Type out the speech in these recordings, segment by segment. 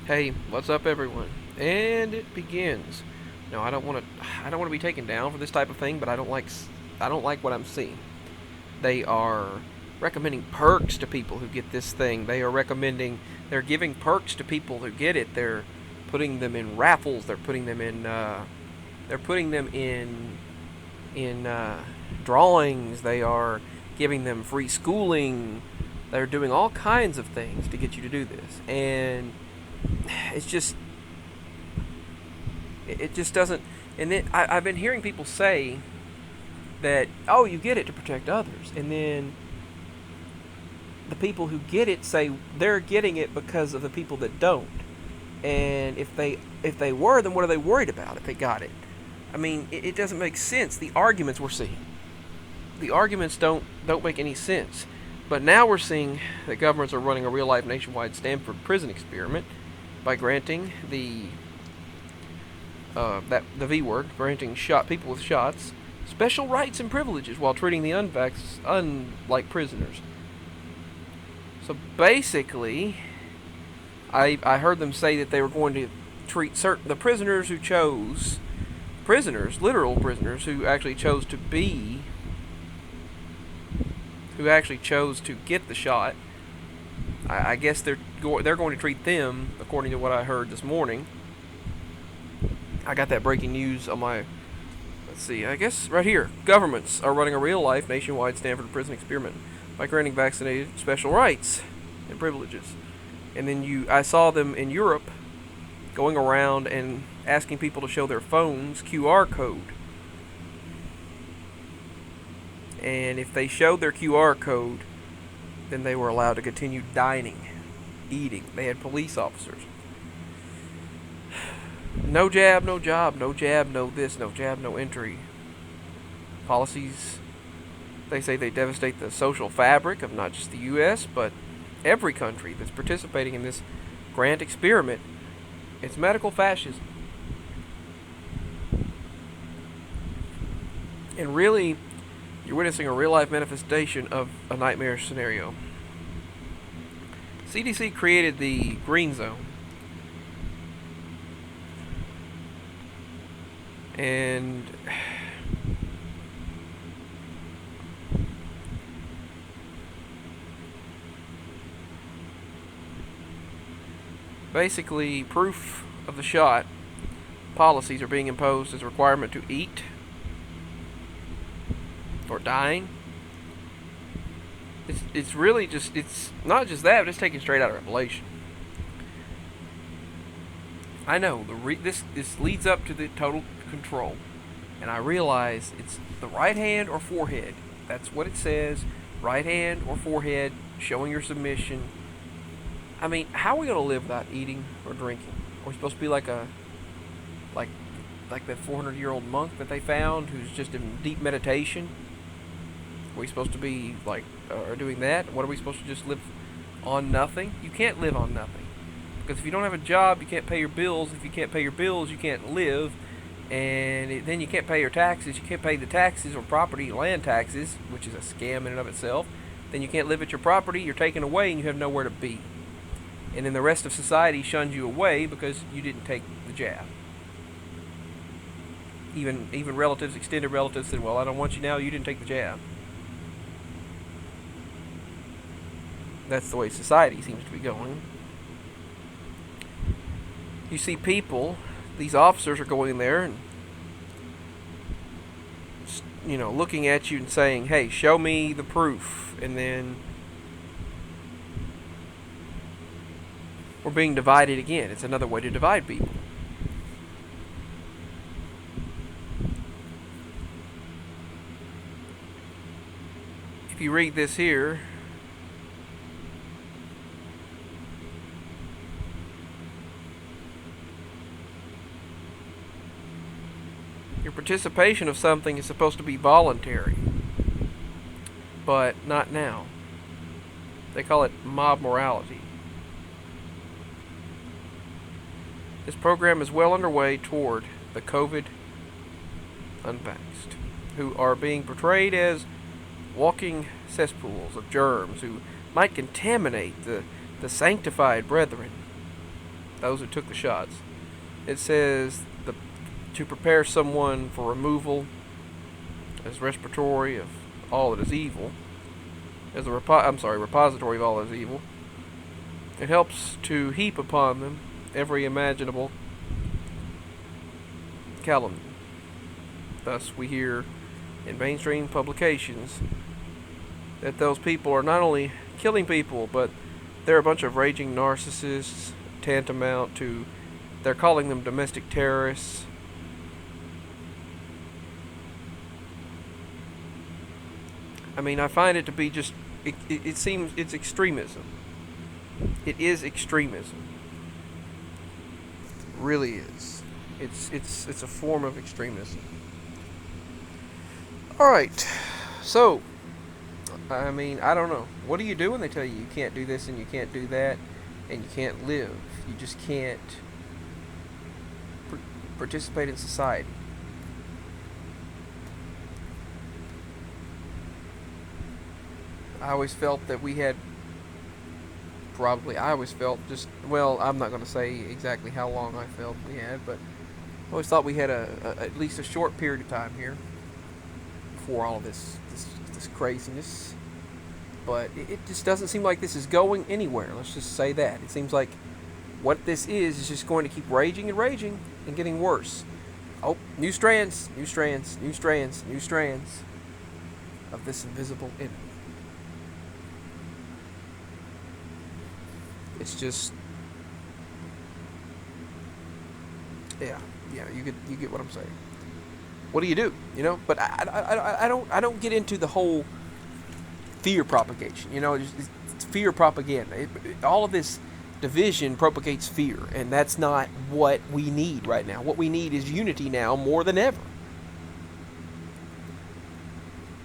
Hey, what's up, everyone? And it begins. No, I don't want to. I don't want to be taken down for this type of thing, but I don't like what I'm seeing. They are recommending perks to people who get this thing. They are recommending. They're giving perks to people who get it. They're putting them in raffles. They're putting them in. They're putting them in drawings. They are giving them free schooling. They're doing all kinds of things to get you to do this, and it's just it just doesn't. And then I've been hearing people say that, oh, you get it to protect others, and then the people who get it say they're getting it because of the people that don't. And if they were, then what are they worried about if they got it? I mean, it doesn't make sense. The arguments we're seeing, the arguments don't make any sense. But now we're seeing that governments are running a real life nationwide Stanford prison experiment by granting the V word, granting people with shots special rights and privileges while treating the unlike prisoners. So basically, I heard them say that they were going to treat the prisoners literal prisoners who actually chose to get the shot. I guess they're going to treat them according to what I heard this morning. I got that breaking news on my. Let's see. I guess right here, governments are running a real-life nationwide Stanford prison experiment by granting vaccinated special rights and privileges. And then I saw them in Europe going around and asking people to show their phones QR code. And if they showed their QR code, then they were allowed to continue dining, eating. They had police officers. No jab, no job. No jab, no this. No jab, no entry. Policies, they say they devastate the social fabric of not just the U.S., but every country that's participating in this grant experiment. It's medical fascism. And really, you're witnessing a real-life manifestation of a nightmare scenario. CDC created the green zone. And basically, proof of the shot policies are being imposed as a requirement to eat or dying. It's really just, it's not just that, but it's taken straight out of Revelation. I know this leads up to the total control, and I realize it's the right hand or forehead. That's what it says. Right hand or forehead, showing your submission. I mean, how are we gonna live without eating or drinking? Are we supposed to be like like that 400-year-old monk that they found who's just in deep meditation? Are we supposed to be like doing that? What are we supposed to just live on nothing? You can't live on nothing. Because if you don't have a job, you can't pay your bills. If you can't pay your bills, you can't live. And then you can't pay your taxes. You can't pay the taxes or property, land taxes, which is a scam in and of itself. Then you can't live at your property. You're taken away and you have nowhere to be. And then the rest of society shuns you away because you didn't take the jab. Even relatives, extended relatives said, well, I don't want you now. You didn't take the jab. That's the way society seems to be going. You see people, these officers are going in there and, looking at you and saying, hey, show me the proof. And then we're being divided again. It's another way to divide people. If you read this here, your participation of something is supposed to be voluntary, but not now. They call it mob morality. This program is well underway toward the COVID unvaxxed, who are being portrayed as walking cesspools of germs who might contaminate the sanctified brethren. those who took the shots. It says to prepare someone for removal as respiratory of all that is evil, as a repository of all that is evil. It helps to heap upon them every imaginable calumny. Thus, we hear in mainstream publications that those people are not only killing people, but they're a bunch of raging narcissists, tantamount to, they're calling them domestic terrorists. I mean, I find it to be just, it seems it's extremism. It is extremism. It really is. It's a form of extremism. Alright, so, I mean, I don't know. What do you do when they tell you can't do this and you can't do that and you can't live? You just can't participate in society. I always felt that we had, I always felt just, well, I'm not going to say exactly how long I felt we had, but I always thought we had at least a short period of time here before all of this craziness. But it just doesn't seem like this is going anywhere. Let's just say that. It seems like what this is just going to keep raging and raging and getting worse. Oh, new strands of this invisible enemy. It's just, yeah, you get what I'm saying. What do you do? You know, but I don't get into the whole fear propagation. You know, it's fear propaganda. All of this division propagates fear, and that's not what we need right now. What we need is unity now more than ever.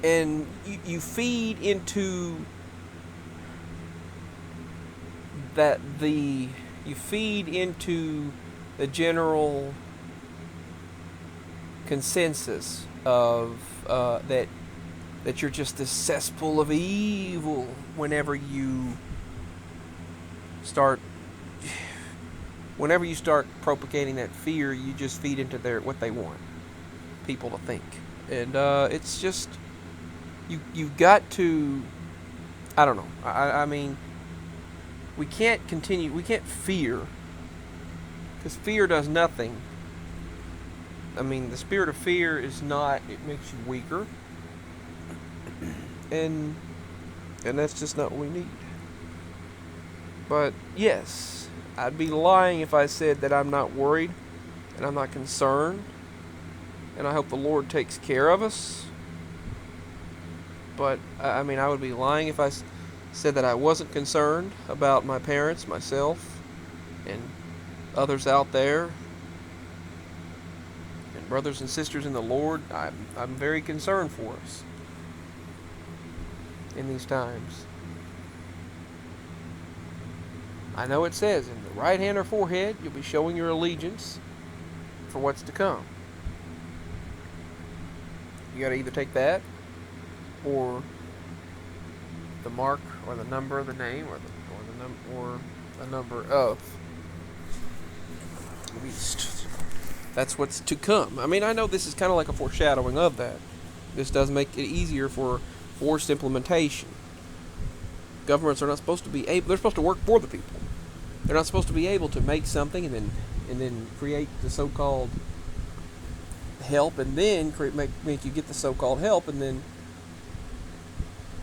And you feed into the general consensus of that you're just this cesspool of evil whenever you start propagating that fear. You just feed into what they want people to think. And it's just you've got to, I don't know, I mean, we can't fear, because fear does nothing. I mean, the spirit of fear it makes you weaker, and that's just not what we need. But yes, I'd be lying if I said that I'm not worried and I'm not concerned, and I hope the Lord takes care of us. But I mean, I would be lying if I said that I wasn't concerned about my parents, myself, and others out there, and brothers and sisters in the Lord. I'm very concerned for us in these times. I know it says in the right hand or forehead you'll be showing your allegiance for what's to come. You got to either take that or the mark or the number of the name or the number of the beast. That's what's to come. I mean, I know this is kind of like a foreshadowing of that. This does make it easier for forced implementation. Governments are not supposed to be able, they're supposed to work for the people. They're not supposed to be able to make something and then create the so-called help, and then make you get the so-called help, and then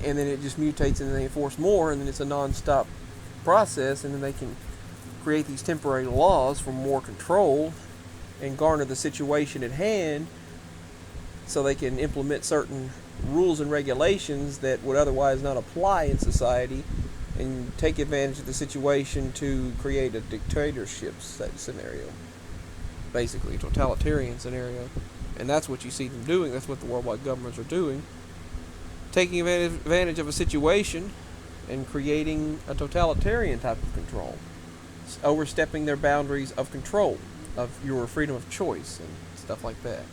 it just mutates and then they enforce more, and then it's a non-stop process, and then they can create these temporary laws for more control and garner the situation at hand so they can implement certain rules and regulations that would otherwise not apply in society, and take advantage of the situation to create a dictatorship scenario, basically a totalitarian scenario. And that's what you see them doing. That's what the worldwide governments are doing, taking advantage of a situation and creating a totalitarian type of control, overstepping their boundaries of control of your freedom of choice and stuff like that.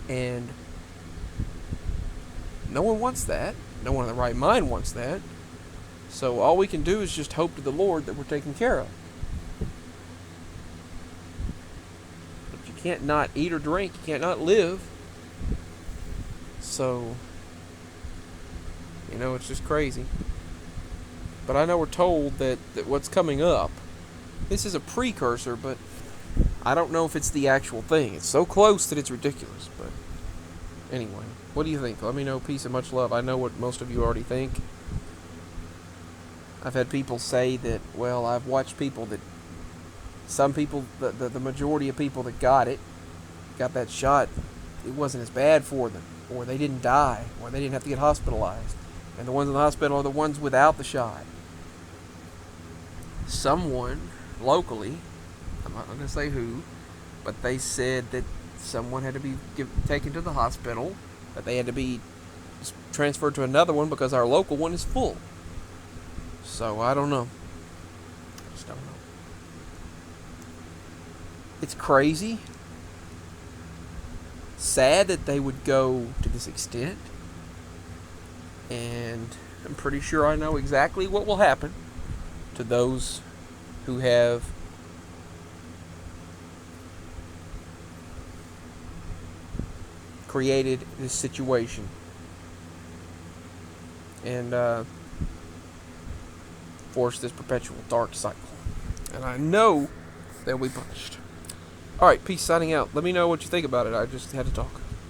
And no one wants that. No one in the right mind wants that. So all we can do is just hope to the Lord that we're taken care of. But you can't not eat or drink. You can't not live. So, it's just crazy. But I know we're told that what's coming up, this is a precursor, but I don't know if it's the actual thing. It's so close that it's ridiculous. But anyway, what do you think? Let me know. Peace and much love. I know what most of you already think. I've had people say that, well, I've watched people that, some people, the majority of people that got that shot, it wasn't as bad for them, or they didn't die, or they didn't have to get hospitalized. And the ones in the hospital are the ones without the shot. Someone, locally, I'm not going to say who, but they said that someone had to be taken to the hospital, that they had to be transferred to another one because our local one is full. So, I don't know. I just don't know. It's crazy. Sad that they would go to this extent. And I'm pretty sure I know exactly what will happen to those who have created this situation. And force this perpetual dark cycle. And I know they'll be punished. Alright, peace, signing out. Let me know what you think about it. I just had to talk.